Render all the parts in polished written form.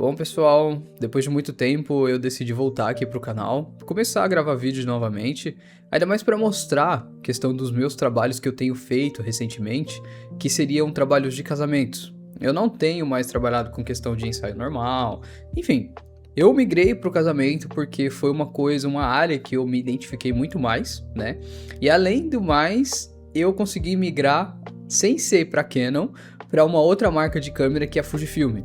Bom, pessoal, depois de muito tempo eu decidi voltar aqui pro canal, começar a gravar vídeos novamente, ainda mais para mostrar a questão dos meus trabalhos que eu tenho feito recentemente, que seriam trabalhos de casamentos. Eu não tenho mais trabalhado com questão de ensaio normal, enfim, eu migrei pro casamento porque foi uma área que eu me identifiquei muito mais, né? E além do mais, eu consegui migrar sem ser para Canon, para uma outra marca de câmera que é a Fujifilm.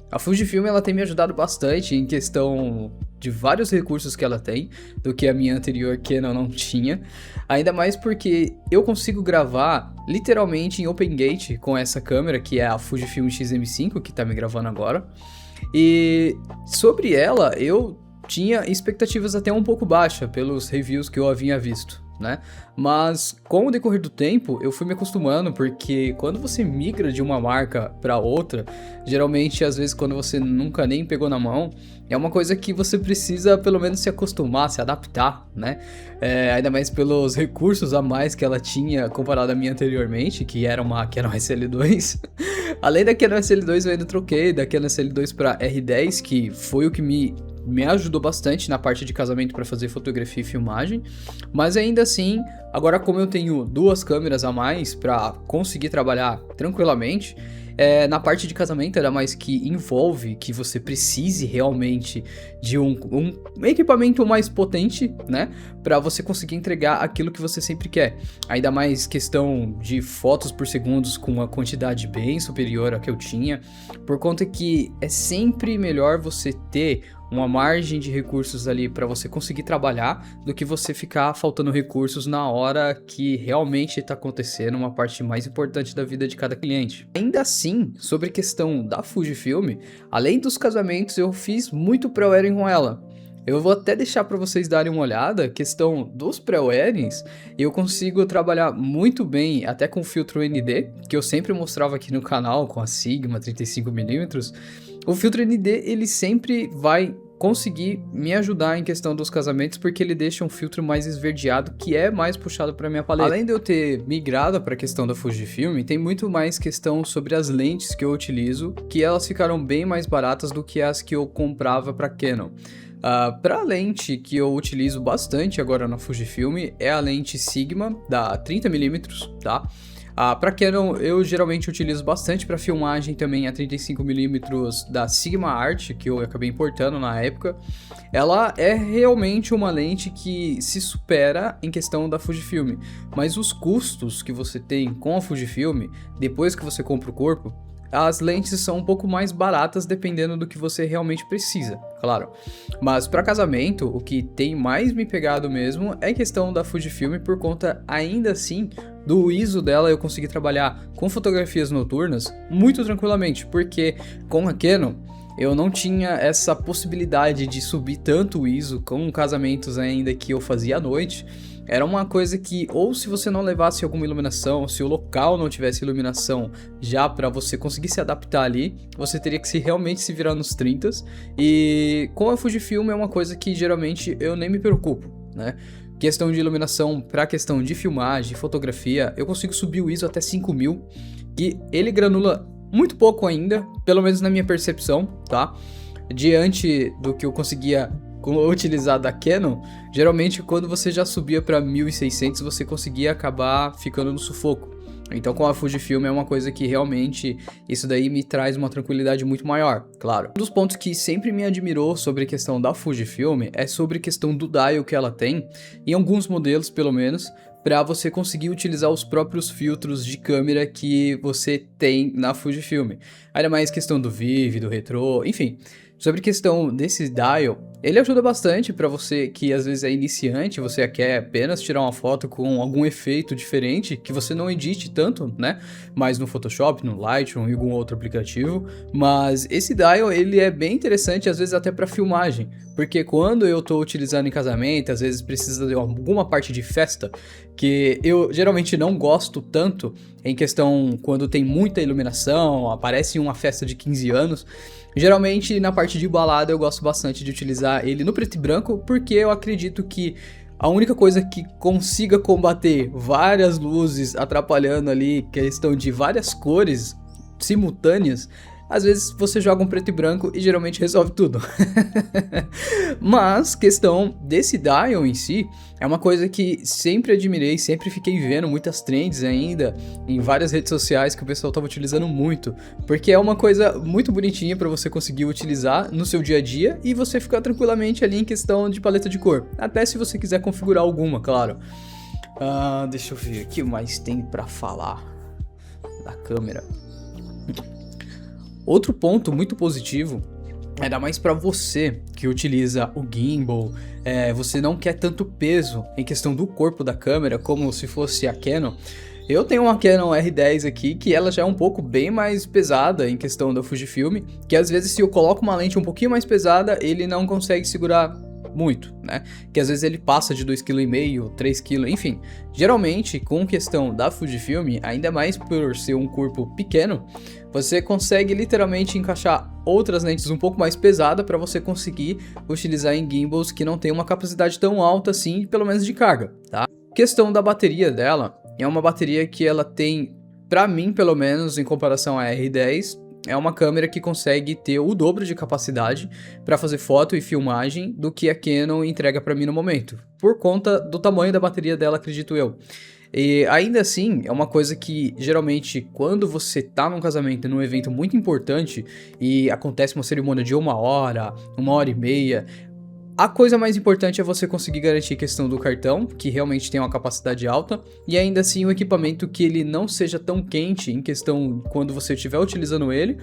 A Fujifilm ela tem me ajudado bastante em questão de vários recursos que ela tem, do que a minha anterior Canon não tinha, ainda mais porque eu consigo gravar literalmente em Open Gate com essa câmera, que é a Fujifilm X-M5, que tá me gravando agora, e sobre ela eu tinha expectativas até um pouco baixas pelos reviews que eu havia visto, né? Mas com o decorrer do tempo eu fui me acostumando, porque quando você migra de uma marca para outra, geralmente às vezes quando você nunca nem pegou na mão, é uma coisa que você precisa pelo menos se acostumar, se adaptar, né? Ainda mais pelos recursos a mais que ela tinha comparado à minha anteriormente, que era uma Canon SL2. Além da Canon SL2 eu ainda troquei da Canon SL2 para R10, que foi o que me ajudou bastante na parte de casamento para fazer fotografia e filmagem, mas ainda assim, agora como eu tenho duas câmeras a mais para conseguir trabalhar tranquilamente, na parte de casamento ainda mais que envolve que você precise realmente de um equipamento mais potente, né, para você conseguir entregar aquilo que você sempre quer, ainda mais questão de fotos por segundos com uma quantidade bem superior à que eu tinha, por conta que é sempre melhor você ter uma margem de recursos ali para você conseguir trabalhar, do que você ficar faltando recursos na hora que realmente está acontecendo uma parte mais importante da vida de cada cliente. Ainda assim, sobre a questão da Fujifilm, além dos casamentos, eu fiz muito pré-wedding com ela. Eu vou até deixar para vocês darem uma olhada, questão dos pré-weddings, eu consigo trabalhar muito bem até com filtro ND, que eu sempre mostrava aqui no canal com a Sigma 35mm. O filtro ND ele sempre vai conseguir me ajudar em questão dos casamentos, porque ele deixa um filtro mais esverdeado, que é mais puxado para minha paleta. Além de eu ter migrado para a questão da Fujifilm, tem muito mais questão sobre as lentes que eu utilizo, que elas ficaram bem mais baratas do que as que eu comprava para Canon. Para a lente que eu utilizo bastante agora na Fujifilm é a lente Sigma da 30mm, tá? Para Canon eu geralmente utilizo bastante para filmagem também a 35mm da Sigma Art, que eu acabei importando na época. Ela é realmente uma lente que se supera em questão da Fujifilm, mas os custos que você tem com a Fujifilm, depois que você compra o corpo, as lentes são um pouco mais baratas dependendo do que você realmente precisa, claro. Mas para casamento, o que tem mais me pegado mesmo é a questão da Fujifilm, por conta ainda assim do ISO dela eu consegui trabalhar com fotografias noturnas muito tranquilamente, porque com a Canon eu não tinha essa possibilidade de subir tanto o ISO com casamentos ainda que eu fazia à noite. Era uma coisa que, ou se você não levasse alguma iluminação, se o local não tivesse iluminação já para você conseguir se adaptar ali, você teria que realmente se virar nos 30. E com a Fujifilm é uma coisa que geralmente eu nem me preocupo, né? Questão de iluminação para questão de filmagem, fotografia, eu consigo subir o ISO até 5000 e ele granula muito pouco ainda, pelo menos na minha percepção, tá? Diante do que eu conseguia utilizar da Canon, geralmente quando você já subia para 1600 você conseguia acabar ficando no sufoco. Então com a Fujifilm é uma coisa que realmente isso daí me traz uma tranquilidade muito maior, claro. Um dos pontos que sempre me admirou sobre a questão da Fujifilm é sobre a questão do dial que ela tem, em alguns modelos pelo menos, para você conseguir utilizar os próprios filtros de câmera que você tem na Fujifilm. Ainda mais questão do Vive, do Retro, enfim. Sobre a questão desse dial, ele ajuda bastante para você que às vezes é iniciante, você quer apenas tirar uma foto com algum efeito diferente, que você não edite tanto, né? Mas no Photoshop, no Lightroom e algum outro aplicativo. Mas esse dial, ele é bem interessante, às vezes até para filmagem. Porque quando eu tô utilizando em casamento, às vezes precisa de alguma parte de festa, que eu geralmente não gosto tanto, em questão quando tem muita iluminação, aparece uma festa de 15 anos. Geralmente na parte de balada eu gosto bastante de utilizar ele no preto e branco, porque eu acredito que a única coisa que consiga combater várias luzes atrapalhando ali, questão de várias cores simultâneas, às vezes você joga um preto e branco e geralmente resolve tudo. Mas, questão desse dial em si, é uma coisa que sempre admirei, sempre fiquei vendo muitas trends ainda em várias redes sociais que o pessoal tava utilizando muito, porque é uma coisa muito bonitinha para você conseguir utilizar no seu dia a dia e você ficar tranquilamente ali em questão de paleta de cor, até se você quiser configurar alguma, claro. Deixa eu ver, o que mais tem para falar da câmera? Outro ponto muito positivo, ainda mais para você que utiliza o gimbal, você não quer tanto peso em questão do corpo da câmera, como se fosse a Canon. Eu tenho uma Canon R10 aqui, que ela já é um pouco bem mais pesada em questão da Fujifilm, que às vezes se eu coloco uma lente um pouquinho mais pesada, ele não consegue segurar muito, né? Que às vezes ele passa de 2,5 kg, 3 kg, enfim. Geralmente, com questão da Fujifilm, ainda mais por ser um corpo pequeno, você consegue literalmente encaixar outras lentes um pouco mais pesadas para você conseguir utilizar em gimbals que não tem uma capacidade tão alta assim, pelo menos de carga, tá? Questão da bateria dela, é uma bateria que ela tem, para mim pelo menos, em comparação à R10, é uma câmera que consegue ter o dobro de capacidade para fazer foto e filmagem do que a Canon entrega para mim no momento, por conta do tamanho da bateria dela, acredito eu. E ainda assim, é uma coisa que geralmente quando você tá num casamento, num evento muito importante e acontece uma cerimônia de 1 hora, 1 hora e meia, a coisa mais importante é você conseguir garantir a questão do cartão, que realmente tem uma capacidade alta, e ainda assim o equipamento que ele não seja tão quente em questão quando você estiver utilizando ele,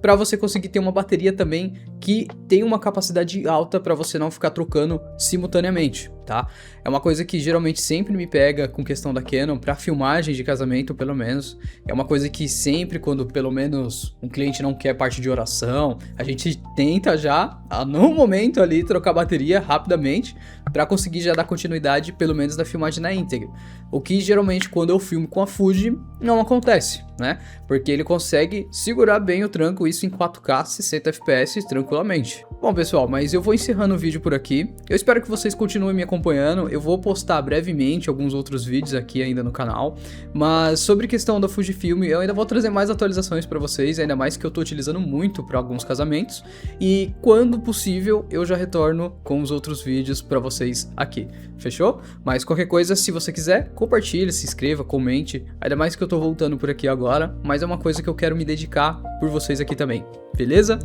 para você conseguir ter uma bateria também que tem uma capacidade alta para você não ficar trocando simultaneamente, tá? É uma coisa que geralmente sempre me pega com questão da Canon, para filmagem de casamento pelo menos, é uma coisa que sempre quando pelo menos um cliente não quer parte de oração, a gente tenta já, no momento ali, trocar a bateria rapidamente, para conseguir já dar continuidade pelo menos da filmagem na íntegra. O que geralmente quando eu filmo com a Fuji não acontece, né? Porque ele consegue segurar bem o tranco, isso em 4K 60 fps tranquilamente. Bom pessoal, mas eu vou encerrando o vídeo por aqui. Eu espero que vocês continuem me acompanhando. Eu vou postar brevemente alguns outros vídeos aqui ainda no canal, mas sobre questão da Fujifilm eu ainda vou trazer mais atualizações para vocês, ainda mais que eu tô utilizando muito para alguns casamentos, e quando possível eu já retorno com os outros vídeos para vocês aqui. Fechou? Mas qualquer coisa, se você quiser, compartilhe, se inscreva, comente, ainda mais que eu tô voltando por aqui agora, mas é uma coisa que eu quero me dedicar por vocês aqui também, beleza?